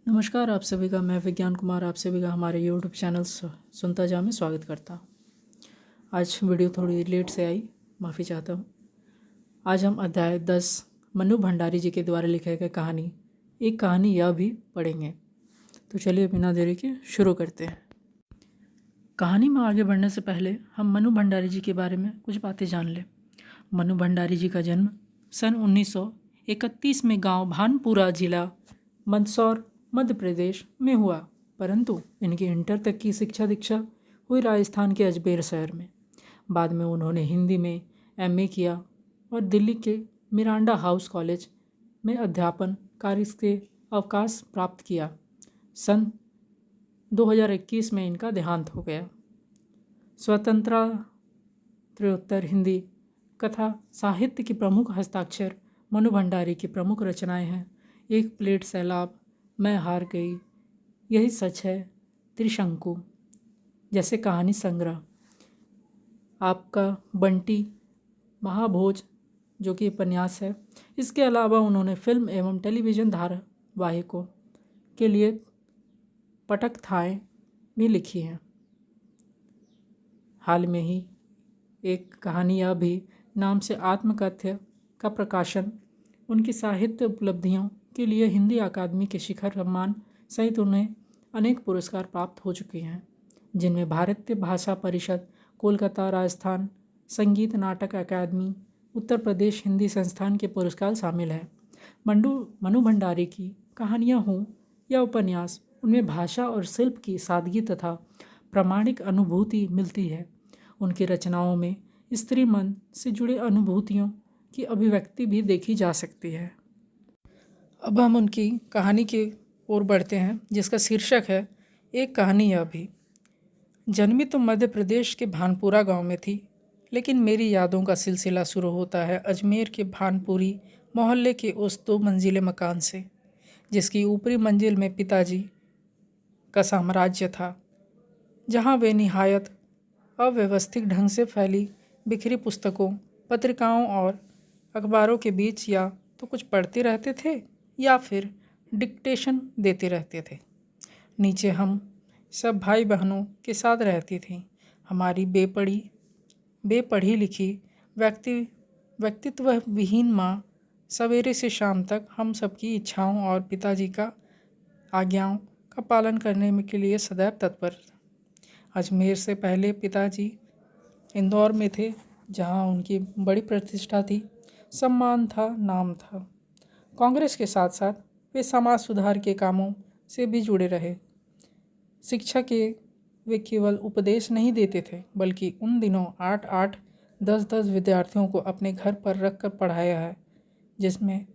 नमस्कार आप सभी का। मैं विज्ञान कुमार आप सभी का हमारे यूट्यूब चैनल सुनता जा में स्वागत करता हूँ। आज वीडियो थोड़ी लेट से आई, माफ़ी चाहता हूँ। आज हम अध्याय 10 मनु भंडारी जी के द्वारा लिखे गए कहानी एक कहानी यह भी पढ़ेंगे। तो चलिए बिना देरी के शुरू करते हैं। कहानी में आगे बढ़ने से पहले हम मनु भंडारी जी के बारे में कुछ बातें जान लें। मनु भंडारी जी का जन्म सन 1931 में गांव भानपुरा जिला मंदसौर मध्य प्रदेश में हुआ, परंतु इनकी इंटर तक की शिक्षा दीक्षा हुई राजस्थान के अजमेर शहर में। बाद में उन्होंने हिंदी में एमए किया और दिल्ली के मिरांडा हाउस कॉलेज में अध्यापन कार्य के अवकाश प्राप्त किया। सन 2021 में इनका देहांत हो गया। स्वतंत्रोत्तर हिंदी कथा साहित्य की प्रमुख हस्ताक्षर मनु भंडारी की प्रमुख रचनाएं हैं एक प्लेट सैलाब, मैं हार गई, यही सच है, त्रिशंकु जैसे कहानी संग्रह, आपका बंटी, महाभोज जो कि उपन्यास है। इसके अलावा उन्होंने फिल्म एवं टेलीविज़न धारावाहिकों के लिए पटकथाएं भी लिखी हैं। हाल में ही एक कहानी यह भी नाम से आत्मकथ्य का प्रकाशन उनकी साहित्य उपलब्धियों के लिए हिंदी अकादमी के शिखर सम्मान सहित उन्हें अनेक पुरस्कार प्राप्त हो चुके हैं, जिनमें भारतीय भाषा परिषद, कोलकाता, राजस्थान संगीत नाटक अकादमी, उत्तर प्रदेश हिंदी संस्थान के पुरस्कार शामिल हैं। मनु भंडारी की कहानियाँ हों या उपन्यास, उनमें भाषा और शिल्प की सादगी तथा प्रामाणिक अनुभूति मिलती है। उनकी रचनाओं में स्त्री मन से जुड़े अनुभूतियों की अभिव्यक्ति भी देखी जा सकती है। अब हम उनकी कहानी की ओर बढ़ते हैं, जिसका शीर्षक है एक कहानी यह भी। जन्मी तो मध्य प्रदेश के भानपुरा गांव में थी, लेकिन मेरी यादों का सिलसिला शुरू होता है अजमेर के भानपुरी मोहल्ले के उस 2 मंजिले मकान से, जिसकी ऊपरी मंजिल में पिताजी का साम्राज्य था, जहां वे निहायत अव्यवस्थित ढंग से फैली बिखरी पुस्तकों, पत्रिकाओं और अखबारों के बीच या तो कुछ पढ़ते रहते थे या फिर डिक्टेशन देते रहते थे। नीचे हम सब भाई बहनों के साथ रहती थीं। हमारी बेपढ़ी लिखी व्यक्तित्व विहीन माँ सवेरे से शाम तक हम सबकी इच्छाओं और पिताजी का आज्ञाओं का पालन करने के लिए सदैव तत्पर। अजमेर से पहले पिताजी इंदौर में थे, जहां उनकी बड़ी प्रतिष्ठा थी, सम्मान था, नाम था। कांग्रेस के साथ साथ वे समाज सुधार के कामों से भी जुड़े रहे। शिक्षा के वे केवल उपदेश नहीं देते थे, बल्कि उन दिनों 8-8, 10-10 विद्यार्थियों को अपने घर पर रख कर पढ़ाया है, जिसमें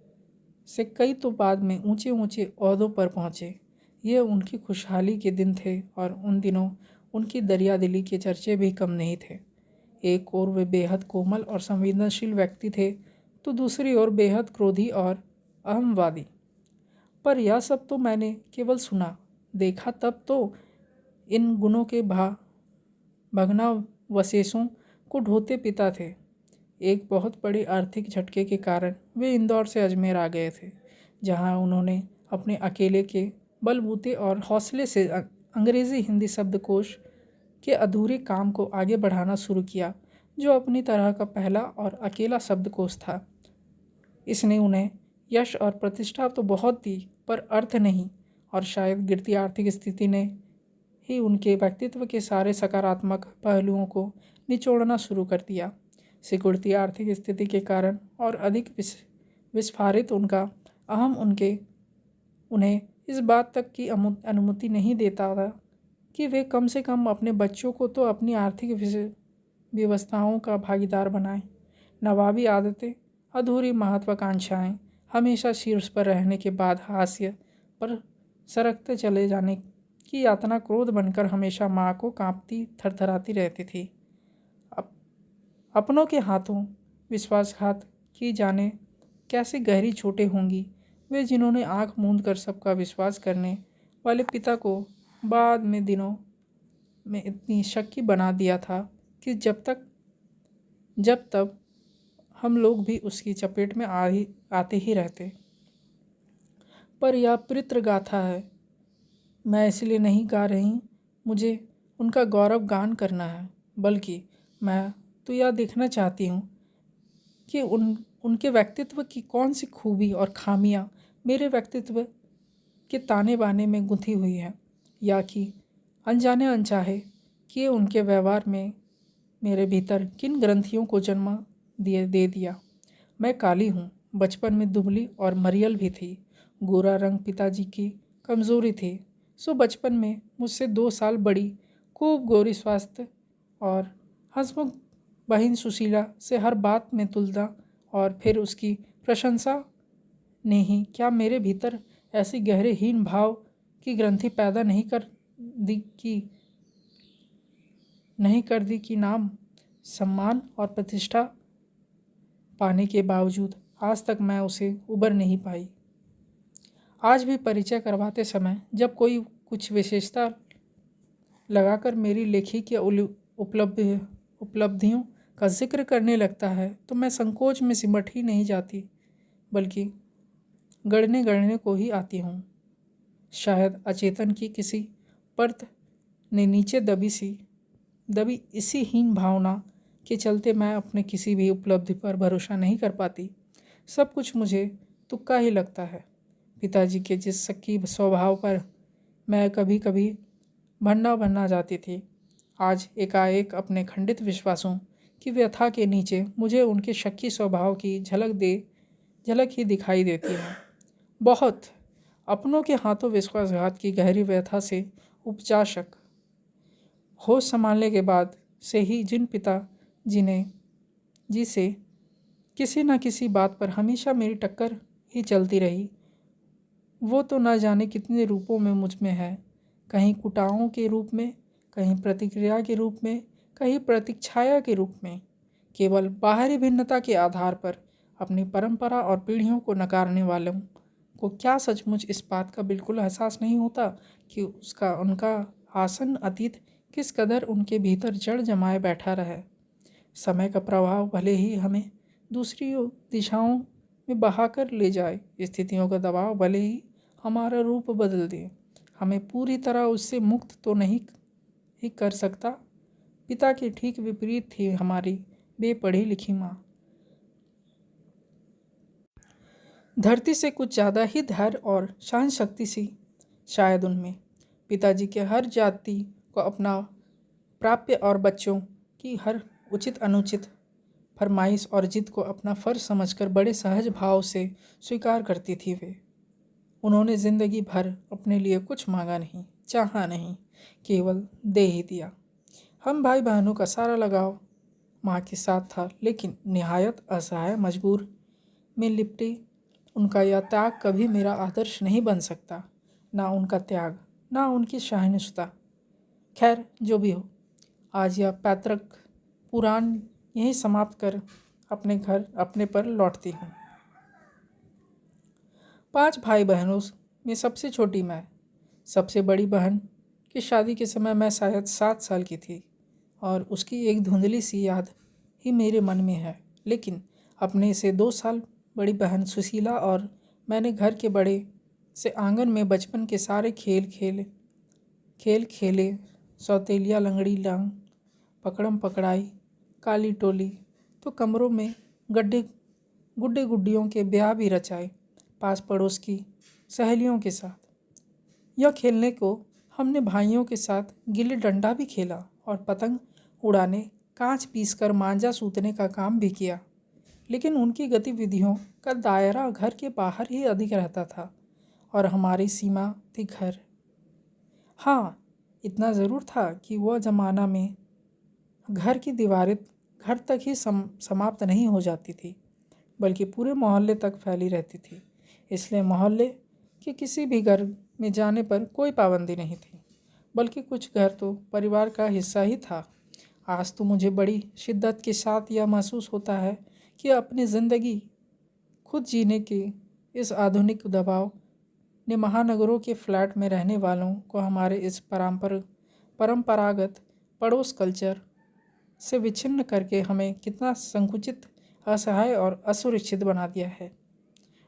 से कई तो बाद में ऊंचे ऊंचे ओहदों पर पहुँचे। ये उनकी खुशहाली के दिन थे और उन दिनों उनकी दरियादिली के चर्चे भी कम नहीं थे। एक ओर वे बेहद कोमल और संवेदनशील व्यक्ति थे, तो दूसरी ओर बेहद क्रोधी और अहंवादी। पर यह सब तो मैंने केवल सुना, देखा तब तो इन गुणों के भग्नावशेषों को ढोते पिता थे। एक बहुत बड़ी आर्थिक झटके के कारण वे इंदौर से अजमेर आ गए थे, जहां उन्होंने अपने अकेले के बलबूते और हौसले से अंग्रेज़ी हिंदी शब्दकोश के अधूरे काम को आगे बढ़ाना शुरू किया, जो अपनी तरह का पहला और अकेला शब्दकोश था। इसने उन्हें यश और प्रतिष्ठा तो बहुत दी, पर अर्थ नहीं, और शायद गिरती आर्थिक स्थिति ने ही उनके व्यक्तित्व के सारे सकारात्मक पहलुओं को निचोड़ना शुरू कर दिया। सिकुड़ती आर्थिक स्थिति के कारण और अधिक विस्फारित उनका अहम उन्हें इस बात तक की अनुमति नहीं देता था कि वे कम से कम अपने बच्चों को तो अपनी आर्थिक व्यवस्थाओं का भागीदार बनाएं। नवाबी आदतें, अधूरी महत्वाकांक्षाएं, हमेशा शीर्ष पर रहने के बाद हाशिए पर सरकते चले जाने की यातना क्रोध बनकर हमेशा माँ को कांपती थरथराती रहती थी। अपनों के हाथों विश्वासघात की जाने कैसे गहरी चोटें होंगी वे जिन्होंने आंख मूंद कर सबका विश्वास करने वाले पिता को बाद में दिनों में इतनी शक्की बना दिया था कि जब तब हम लोग भी उसकी चपेट में आते ही रहते। पर यह पितृ गाथा है मैं इसलिए नहीं गा रही मुझे उनका गौरव गान करना है, बल्कि मैं तो यह देखना चाहती हूँ कि उनके व्यक्तित्व की कौन सी खूबी और खामियाँ मेरे व्यक्तित्व के ताने बाने में गुंथी हुई है, या कि अनजाने अनचाहे कि उनके व्यवहार में मेरे भीतर किन ग्रंथियों को जन्म दे दिया। मैं काली हूँ, बचपन में दुबली और मरियल भी थी। गोरा रंग पिताजी की कमज़ोरी थी, सो बचपन में मुझसे 2 साल बड़ी खूब गोरी स्वास्थ्य और हंसमुख बहन सुशीला से हर बात में तुलना और फिर उसकी प्रशंसा ने ही क्या मेरे भीतर ऐसी गहरे हीन भाव की ग्रंथि पैदा नहीं कर दी कि नाम सम्मान और प्रतिष्ठा पाने के बावजूद आज तक मैं उसे उबर नहीं पाई। आज भी परिचय करवाते समय जब कोई कुछ विशेषता लगाकर मेरी लेखी की उपलब्धियों का जिक्र करने लगता है तो मैं संकोच में सिमट ही नहीं जाती, बल्कि गढ़ने गढ़ने को ही आती हूँ। शायद अचेतन की किसी परत ने नीचे दबी इसी हीन भावना के चलते मैं अपने किसी भी उपलब्धि पर भरोसा नहीं कर पाती। सब कुछ मुझे तुक्का ही लगता है। पिताजी के जिस शक्की स्वभाव पर मैं कभी कभी भन्ना जाती थी, आज एकाएक अपने खंडित विश्वासों की व्यथा के नीचे मुझे उनके शक्की स्वभाव की झलक ही दिखाई देती है। बहुत अपनों के हाथों विश्वासघात की गहरी व्यथा से उपचाशक होश संभालने के बाद से ही जिन पिता जी से किसी न किसी बात पर हमेशा मेरी टक्कर ही चलती रही, वो तो न जाने कितने रूपों में मुझ में है। कहीं कुटाओं के रूप में, कहीं प्रतिक्रिया के रूप में, कहीं प्रतीक्षाया के रूप में। केवल बाहरी भिन्नता के आधार पर अपनी परंपरा और पीढ़ियों को नकारने वालों को क्या सचमुच इस बात का बिल्कुल एहसास नहीं होता कि उनका आसन्न अतीत किस कदर उनके भीतर जड़ जमाए बैठा रहे। समय का प्रभाव भले ही हमें दूसरी दिशाओं में बहाकर ले जाए, स्थितियों का दबाव भले ही हमारा रूप बदल दे, हमें पूरी तरह उससे मुक्त तो नहीं ही कर सकता। पिता के ठीक विपरीत थी हमारी बेपढ़ी लिखी माँ। धरती से कुछ ज़्यादा ही धैर्य और सहन शक्ति सी शायद उनमें। पिताजी के हर जाति को अपना प्राप्य और बच्चों की हर उचित अनुचित फरमाइश और जिद को अपना फ़र्ज समझकर बड़े सहज भाव से स्वीकार करती थी वे। उन्होंने ज़िंदगी भर अपने लिए कुछ मांगा नहीं, चाहा नहीं, केवल दे ही दिया। हम भाई बहनों का सारा लगाव माँ के साथ था, लेकिन निहायत असहाय मजबूर में लिपटे उनका यह त्याग कभी मेरा आदर्श नहीं बन सकता। ना उनका त्याग, ना उनकी सहिष्णुता। खैर जो भी हो, आज यह पैतृक पुराण यहीं समाप्त कर अपने घर अपने पर लौटती हूँ। 5 भाई बहनों में सबसे छोटी मैं। सबसे बड़ी बहन की शादी के समय मैं शायद 7 साल की थी और उसकी एक धुंधली सी याद ही मेरे मन में है। लेकिन अपने से 2 साल बड़ी बहन सुशीला और मैंने घर के बड़े से आंगन में बचपन के सारे खेल खेले। सौतेलिया लंगड़ी लांग, पकड़म पकड़ाई, काली टोली, तो कमरों में गुड्डे गुड्डियों के ब्याह भी रचाए पास पड़ोस की सहेलियों के साथ। यह खेलने को हमने भाइयों के साथ गिल्ली डंडा भी खेला और पतंग उड़ाने, कांच पीसकर मांझा सूतने का काम भी किया। लेकिन उनकी गतिविधियों का दायरा घर के बाहर ही अधिक रहता था और हमारी सीमा थी घर। हाँ, इतना ज़रूर था कि वह ज़माना में घर की दीवारें घर तक ही समाप्त नहीं हो जाती थी, बल्कि पूरे मोहल्ले तक फैली रहती थी। इसलिए मोहल्ले के किसी भी घर में जाने पर कोई पाबंदी नहीं थी, बल्कि कुछ घर तो परिवार का हिस्सा ही था। आज तो मुझे बड़ी शिद्दत के साथ यह महसूस होता है कि अपनी ज़िंदगी खुद जीने के इस आधुनिक दबाव ने महानगरों के फ्लैट में रहने वालों को हमारे इस परंपरागत पड़ोस कल्चर से विच्छिन्न करके हमें कितना संकुचित, असहाय और असुरक्षित बना दिया है।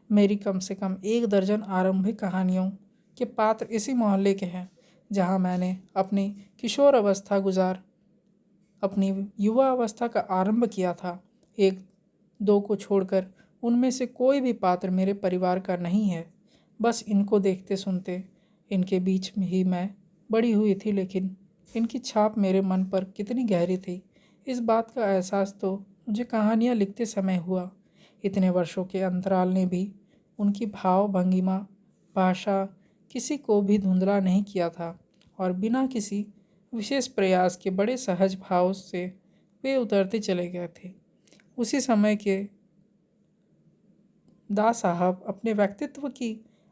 मेरी कम से कम 1 दर्जन आरंभिक कहानियों के पात्र इसी मोहल्ले के हैं जहाँ मैंने अपनी किशोर अवस्था गुजार अपनी युवा अवस्था का आरंभ किया था। एक दो को छोड़कर उनमें से कोई भी पात्र मेरे परिवार का नहीं है। बस इनको देखते सुनते इनके बीच में ही मैं बड़ी हुई थी, लेकिन इनकी छाप मेरे मन पर कितनी गहरी थी, इस बात का एहसास तो मुझे कहानियाँ लिखते समय हुआ। इतने वर्षों के अंतराल ने भी उनकी भाव भंगिमा भाषा किसी को भी धुंधला नहीं किया था और बिना किसी विशेष प्रयास के बड़े सहज भाव से वे उतरते चले गए थे। उसी समय के दास साहब अपने व्यक्तित्व की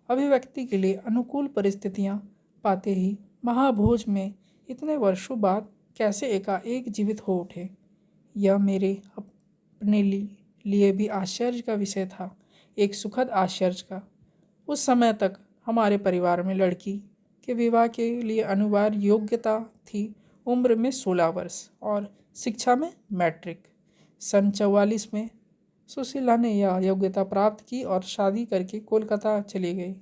अभिव्यक्ति के लिए अनुकूल परिस्थितियां पाते ही महाभोज में इतने वर्षों बाद कैसे एकाएक जीवित हो उठे, यह मेरे अपने लिए भी आश्चर्य का विषय था, एक सुखद आश्चर्य का। उस समय तक हमारे परिवार में लड़की के विवाह के लिए अनिवार्य योग्यता थी उम्र में 16 वर्ष और शिक्षा में मैट्रिक। सन 44 में सुशीला ने यह योग्यता प्राप्त की और शादी करके कोलकाता चली गई।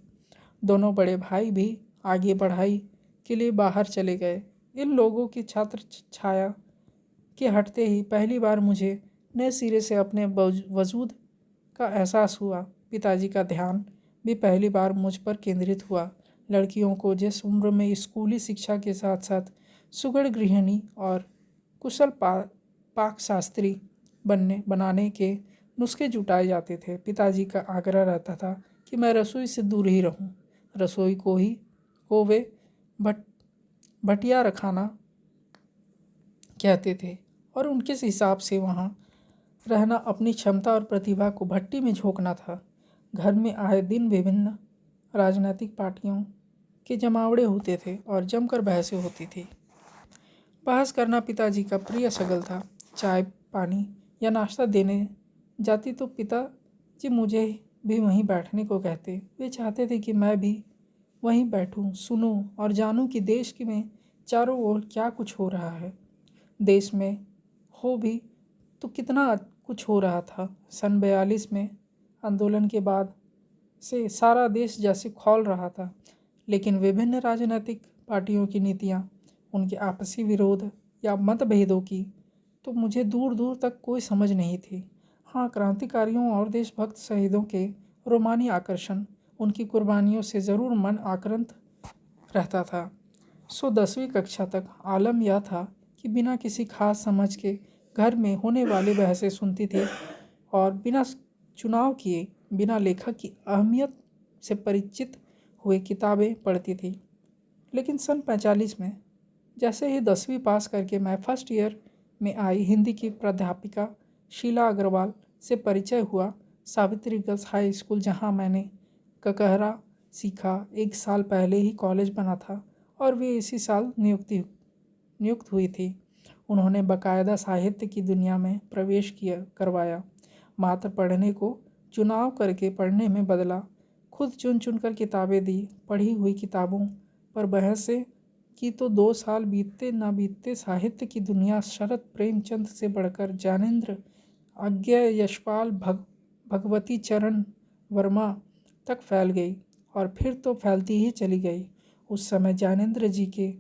दोनों बड़े भाई भी आगे पढ़ाई के लिए बाहर चले गए। इन लोगों की छात्र छाया के हटते ही पहली बार मुझे नए सिरे से अपने वजूद का एहसास हुआ। पिताजी का ध्यान भी पहली बार मुझ पर केंद्रित हुआ। लड़कियों को जिस उम्र में स्कूली शिक्षा के साथ साथ सुगढ़ गृहिणी और कुशल पाक शास्त्री बनाने के नुस्खे जुटाए जाते थे, पिताजी का आग्रह रहता था कि मैं रसोई से दूर ही रहूं। रसोई को वे भटिया रखाना कहते थे और उनके हिसाब से वहाँ रहना अपनी क्षमता और प्रतिभा को भट्टी में झोंकना था। घर में आए दिन विभिन्न राजनीतिक पार्टियों के जमावड़े होते थे और जमकर बहसें होती थी। बहस करना पिताजी का प्रिय शगल था। चाय पानी या नाश्ता देने जाती तो पिताजी मुझे भी वहीं बैठने को कहते। वे चाहते थे कि मैं भी वहीं बैठूं, सुनूं और जानूं कि देश में चारों ओर क्या कुछ हो रहा है। देश में हो भी तो कितना कुछ हो रहा था। सन 42 में आंदोलन के बाद से सारा देश जैसे खौल रहा था, लेकिन विभिन्न राजनीतिक पार्टियों की नीतियाँ, उनके आपसी विरोध या मतभेदों की तो मुझे दूर दूर तक कोई समझ नहीं थी। हाँ, क्रांतिकारियों और देशभक्त शहीदों के रोमानी आकर्षण, उनकी कुर्बानियों से ज़रूर मन आक्रांत रहता था। 10वीं कक्षा तक आलम यह था कि बिना किसी खास समझ के घर में होने वाली बहसें सुनती थी और बिना चुनाव किए, बिना लेखक की अहमियत से परिचित हुए किताबें पढ़ती थी। लेकिन सन 45 में जैसे ही 10वीं पास करके मैं फर्स्ट ईयर में आई, हिंदी की प्राध्यापिका शीला अग्रवाल से परिचय हुआ। सावित्री गर्ल्स हाई स्कूल, जहाँ मैंने ककहरा सीखा, 1 साल पहले ही कॉलेज बना था और वे इसी साल नियुक्त हुई थी। उन्होंने बाकायदा साहित्य की दुनिया में प्रवेश करवाया। मात्र पढ़ने को चुनाव करके पढ़ने में बदला। खुद चुन चुनकर किताबें दी। पढ़ी हुई किताबों पर बहसें की तो 2 साल बीतते ना बीतते साहित्य की दुनिया शरद प्रेमचंद से बढ़कर ज्ञानेंद्र, अज्ञेय यशपाल, भगवती चरण वर्मा तक फैल गई और फिर तो फैलती ही चली गई। उस समय ज्ञानेंद्र जी के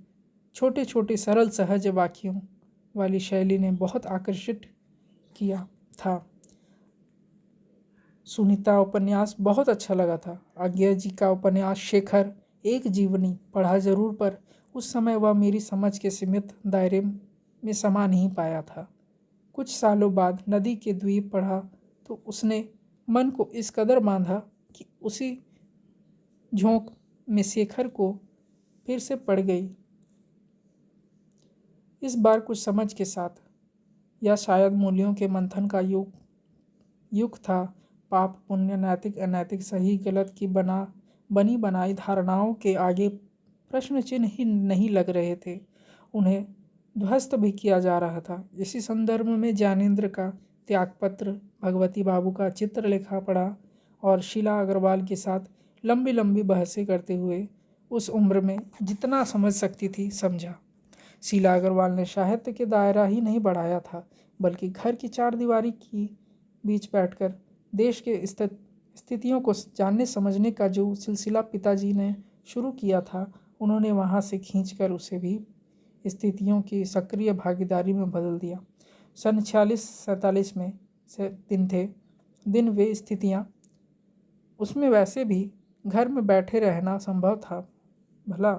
छोटे छोटे सरल सहज वाक्यों वाली शैली ने बहुत आकर्षित किया था। सुनीता उपन्यास बहुत अच्छा लगा था। अज्ञेय जी का उपन्यास शेखर एक जीवनी पढ़ा जरूर, पर उस समय वह मेरी समझ के सीमित दायरे में समा नहीं पाया था। कुछ सालों बाद नदी के द्वीप पढ़ा तो उसने मन को इस कदर बांधा कि उसी झोंक में शेखर को फिर से पड़ गई, इस बार कुछ समझ के साथ। या शायद मूल्यों के मंथन का युग था। पाप पुण्य, नैतिक अनैतिक, सही गलत की बनी बनाई धारणाओं के आगे प्रश्न चिन्ह ही नहीं लग रहे थे, उन्हें ध्वस्त भी किया जा रहा था। इसी संदर्भ में ज्ञानेंद्र का त्यागपत्र, भगवती बाबू का चित्रलेखा पढ़ा और शीला अग्रवाल के साथ लंबी लंबी बहसें करते हुए उस उम्र में जितना समझ सकती थी समझा। शीला अग्रवाल ने साहित्य के दायरा ही नहीं बढ़ाया था, बल्कि घर की चारदीवारी की बीच बैठकर देश के स्थितियों को जानने समझने का जो सिलसिला पिताजी ने शुरू किया था, उन्होंने वहाँ से खींचकर उसे भी स्थितियों की सक्रिय भागीदारी में बदल दिया। सन 46-47 में से दिन वे स्थितियाँ उसमें वैसे भी घर में बैठे रहना संभव था भला।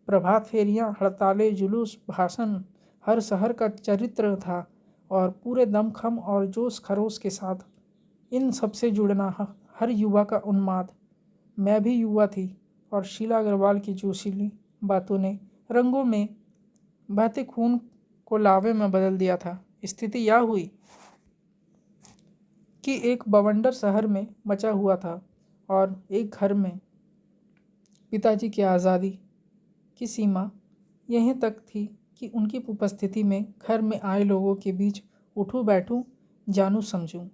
प्रभात फेरियाँ, हड़तालें, जुलूस, भाषण हर शहर का चरित्र था और पूरे दमखम और जोश खरोश के साथ इन सबसे जुड़ना हर युवा का उन्माद। मैं भी युवा थी और शीला अग्रवाल की जोशीली बातों ने रंगों में बहते खून को लावे में बदल दिया था। स्थिति यह हुई कि एक बवंडर शहर में मचा हुआ था और एक घर में पिताजी की आज़ादी की सीमा यहीं तक थी कि उनकी उपस्थिति में घर में आए लोगों के बीच उठूं बैठूं, जानूं समझूं,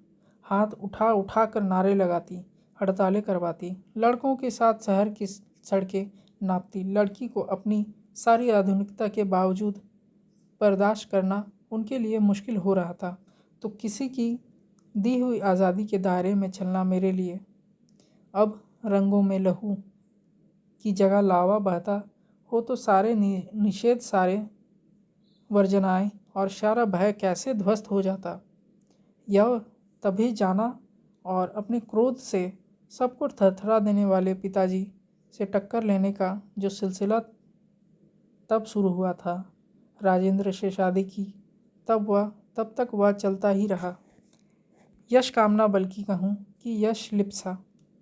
हाथ उठा उठा कर नारे लगाती, हड़तालें करवाती, लड़कों के साथ शहर की सड़कें नापती। लड़की को अपनी सारी आधुनिकता के बावजूद बर्दाश्त करना उनके लिए मुश्किल हो रहा था, तो किसी की दी हुई आज़ादी के दायरे में चलना मेरे लिए अब रंगों में लहू की जगह लावा बहता हो तो सारे निषेध, सारे वर्जनाएं और सारा भय कैसे ध्वस्त हो जाता। यह तभी जाना और अपने क्रोध से सबको थरथरा देने वाले पिताजी से टक्कर लेने का जो सिलसिला तब शुरू हुआ था। राजेंद्र से शादी की तब तक वह चलता ही रहा। यश कामना, बल्कि कहूँ कि यश लिप्सा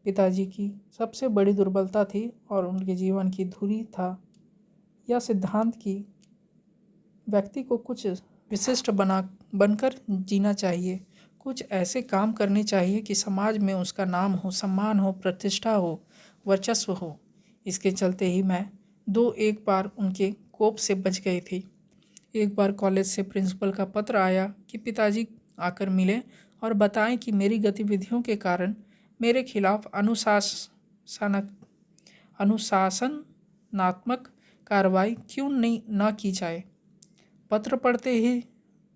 पिताजी की सबसे बड़ी दुर्बलता थी और उनके जीवन की धुरी था। यह सिद्धांत कि व्यक्ति को कुछ विशिष्ट बनकर जीना चाहिए, कुछ ऐसे काम करने चाहिए कि समाज में उसका नाम हो, सम्मान हो, प्रतिष्ठा हो, वर्चस्व हो। इसके चलते ही मैं एक बार उनके कोप से बच गई थी। एक बार कॉलेज से प्रिंसिपल का पत्र आया कि पिताजी आकर मिले और बताएं कि मेरी गतिविधियों के कारण मेरे खिलाफ अनुशासनात्मक कार्रवाई क्यों ना की जाए। पत्र पढ़ते ही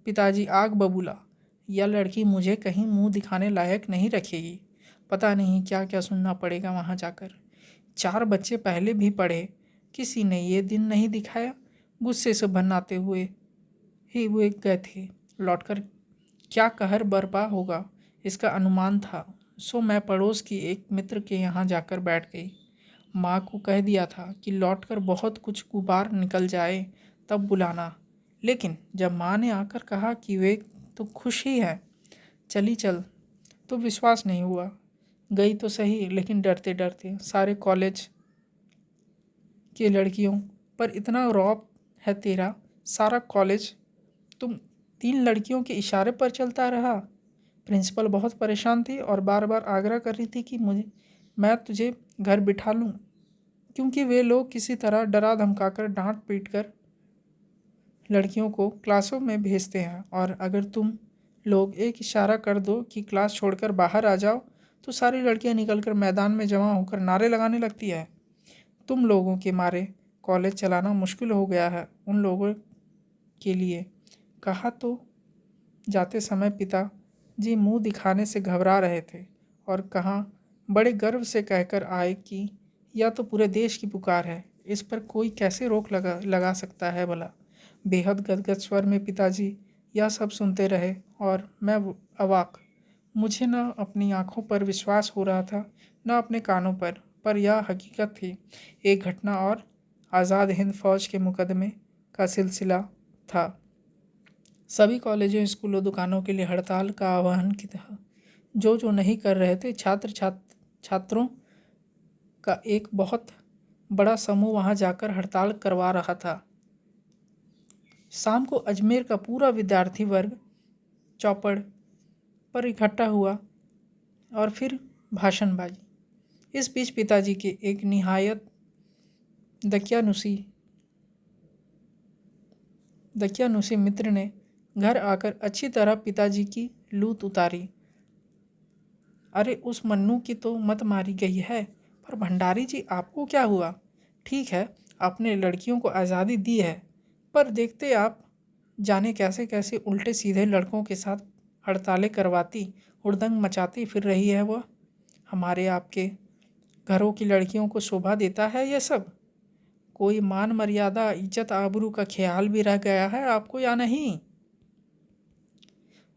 पिताजी आग बबूला, यह लड़की मुझे कहीं मुंह दिखाने लायक नहीं रखेगी, पता नहीं क्या क्या सुनना पड़ेगा वहाँ जाकर। 4 बच्चे पहले भी पढ़े, किसी ने ये दिन नहीं दिखाया। गुस्से से भरनाते हुए गए थे। लौटकर क्या कहर बरपा होगा इसका अनुमान था, सो मैं पड़ोस की एक मित्र के यहाँ जाकर बैठ गई। माँ को कह दिया था कि लौटकर बहुत कुछ गुबार निकल जाए तब बुलाना, लेकिन जब माँ ने आकर कहा कि वे तो खुश ही है, चली चल, तो विश्वास नहीं हुआ। गई तो सही, लेकिन डरते डरते। सारे कॉलेज के लड़कियों पर इतना रौब है तेरा, सारा कॉलेज तुम 3 लड़कियों के इशारे पर चलता रहा। प्रिंसिपल बहुत परेशान थी और बार बार आग्रह कर रही थी कि मैं तुझे घर बिठा लूँ, क्योंकि वे लोग किसी तरह डरा धमकाकर डांट पीट कर लड़कियों को क्लासों में भेजते हैं, और अगर तुम लोग एक इशारा कर दो कि क्लास छोड़कर बाहर आ जाओ तो सारी लड़कियां निकलकर मैदान में जमा होकर नारे लगाने लगती है। तुम लोगों के मारे कॉलेज चलाना मुश्किल हो गया है उन लोगों के लिए। कहा तो जाते समय पिताजी मुंह दिखाने से घबरा रहे थे और कहाँ बड़े गर्व से कहकर आए कि यह तो पूरे देश की पुकार है, इस पर कोई कैसे रोक लगा सकता है भला। बेहद गदगद स्वर में पिताजी यह सब सुनते रहे और मैं अवाक। मुझे न अपनी आंखों पर विश्वास हो रहा था, न अपने कानों पर यह हकीकत थी। एक घटना और आज़ाद हिंद फौज के मुकदमे का सिलसिला था। सभी कॉलेजों, स्कूलों, दुकानों के लिए हड़ताल का आह्वान किया। जो नहीं कर रहे थे, छात्रों का एक बहुत बड़ा समूह वहां जाकर हड़ताल करवा रहा था। शाम को अजमेर का पूरा विद्यार्थी वर्ग चौपड़ पर इकट्ठा हुआ और फिर भाषणबाजी। इस बीच पिताजी के एक निहायत दकियानुसी मित्र ने घर आकर अच्छी तरह पिताजी की लूट उतारी। अरे उस मन्नू की तो मत मारी गई है, पर भंडारी जी आपको क्या हुआ? ठीक है, आपने लड़कियों को आज़ादी दी है, पर देखते आप जाने कैसे कैसे उल्टे सीधे लड़कों के साथ हड़तालें करवाती, हुड़दंग मचाती फिर रही है वह। हमारे आपके घरों की लड़कियों को शोभा देता है ये सब? कोई मान मर्यादा, इज्जत आबरू का ख्याल भी रह गया है आपको या नहीं?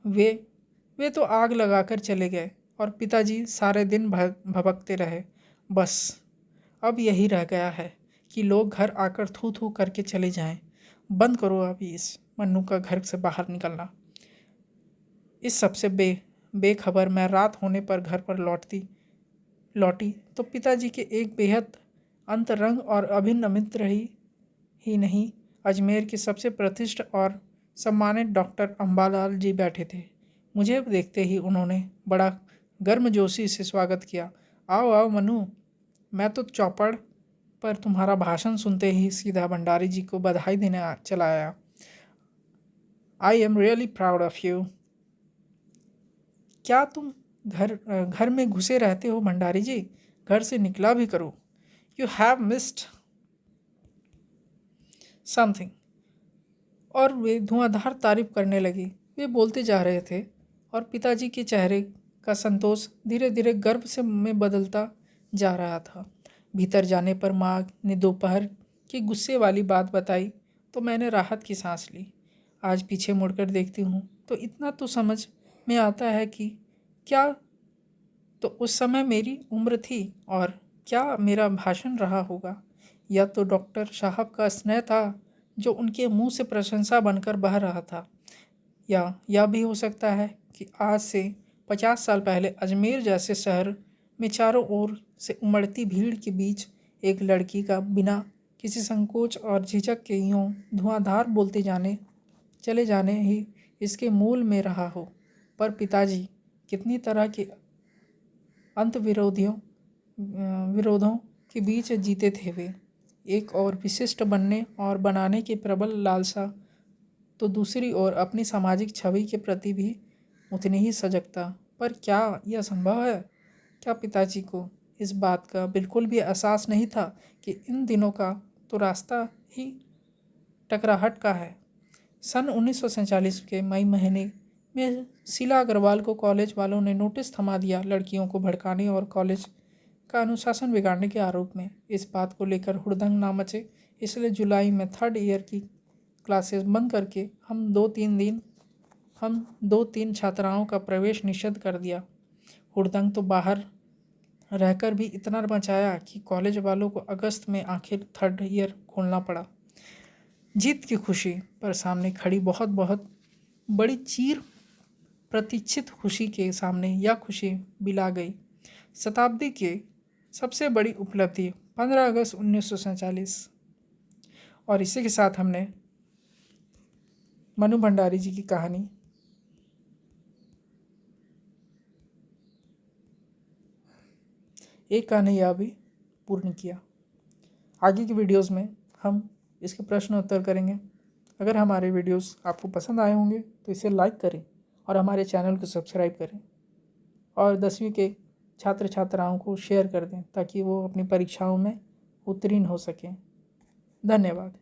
वे वे तो आग लगाकर चले गए और पिताजी सारे दिन भभकते रहे। बस अब यही रह गया है कि लोग घर आकर थू थू करके चले जाएं। बंद करो अभी इस मन्नू का घर से बाहर निकलना। इस सबसे बेखबर मैं रात होने पर घर पर लौटी तो पिताजी के एक बेहद अंतरंग और अभिन्न मित्र ही नहीं, अजमेर के सबसे प्रतिष्ठित और सम्मानित डॉक्टर अम्बालाल जी बैठे थे। मुझे देखते ही उन्होंने बड़ा गर्मजोशी से स्वागत किया। आओ आओ मनु। मैं तो चौपड़ पर तुम्हारा भाषण सुनते ही सीधा भंडारी जी को बधाई देने चला आया। I am really proud of you. क्या तुम घर में घुसे रहते हो भंडारी जी? घर से निकला भी करो। You have missed something. और वे धुआंधार तारीफ करने लगी। वे बोलते जा रहे थे और पिताजी के चेहरे का संतोष धीरे धीरे गर्व से में बदलता जा रहा था। भीतर जाने पर माँ ने दोपहर की गुस्से वाली बात बताई तो मैंने राहत की सांस ली। आज पीछे मुड़कर देखती हूँ तो इतना तो समझ में आता है कि क्या तो उस समय मेरी उम्र थी और क्या मेरा भाषण रहा होगा, या तो डॉक्टर साहब का स्नेह था जो उनके मुंह से प्रशंसा बनकर बह रहा था, या यह भी हो सकता है कि आज से 50 साल पहले अजमेर जैसे शहर में चारों ओर से उमड़ती भीड़ के बीच एक लड़की का बिना किसी संकोच और झिझक के यूं धुआंधार बोलते चले जाने ही इसके मूल में रहा हो। पर पिताजी कितनी तरह के विरोधों के बीच जीते थे वे। एक और विशिष्ट बनने और बनाने की प्रबल लालसा, तो दूसरी ओर अपनी सामाजिक छवि के प्रति भी उतनी ही सजगता। पर क्या यह संभव है? क्या पिताजी को इस बात का बिल्कुल भी एहसास नहीं था कि इन दिनों का तो रास्ता ही टकराहट का है? सन 1947 के मई महीने में शीला अग्रवाल को कॉलेज वालों ने नोटिस थमा दिया लड़कियों को भड़काने और कॉलेज का अनुशासन बिगाड़ने के आरोप में। इस बात को लेकर हुड़दंग ना मचे, इसलिए जुलाई में 3rd ईयर की क्लासेस बंद करके हम दो तीन छात्राओं का प्रवेश निषेध कर दिया। हुड़दंग तो बाहर रहकर भी इतना मचाया कि कॉलेज वालों को अगस्त में आखिर 3rd ईयर खोलना पड़ा। जीत की खुशी पर सामने खड़ी बहुत बहुत बड़ी चीर प्रतीक्षित खुशी के सामने यह खुशी बिला गई। शताब्दी की सबसे बड़ी उपलब्धि 15 अगस्त 1947। और इसी के साथ हमने मनु भंडारी जी की कहानी एक कहानियाँ भी पूर्ण किया। आगे की वीडियोस में हम इसके प्रश्न उत्तर करेंगे। अगर हमारे वीडियोस आपको पसंद आए होंगे तो इसे लाइक करें और हमारे चैनल को सब्सक्राइब करें और 10वीं के छात्र छात्राओं को शेयर कर दें ताकि वो अपनी परीक्षाओं में उत्तीर्ण हो सकें। धन्यवाद।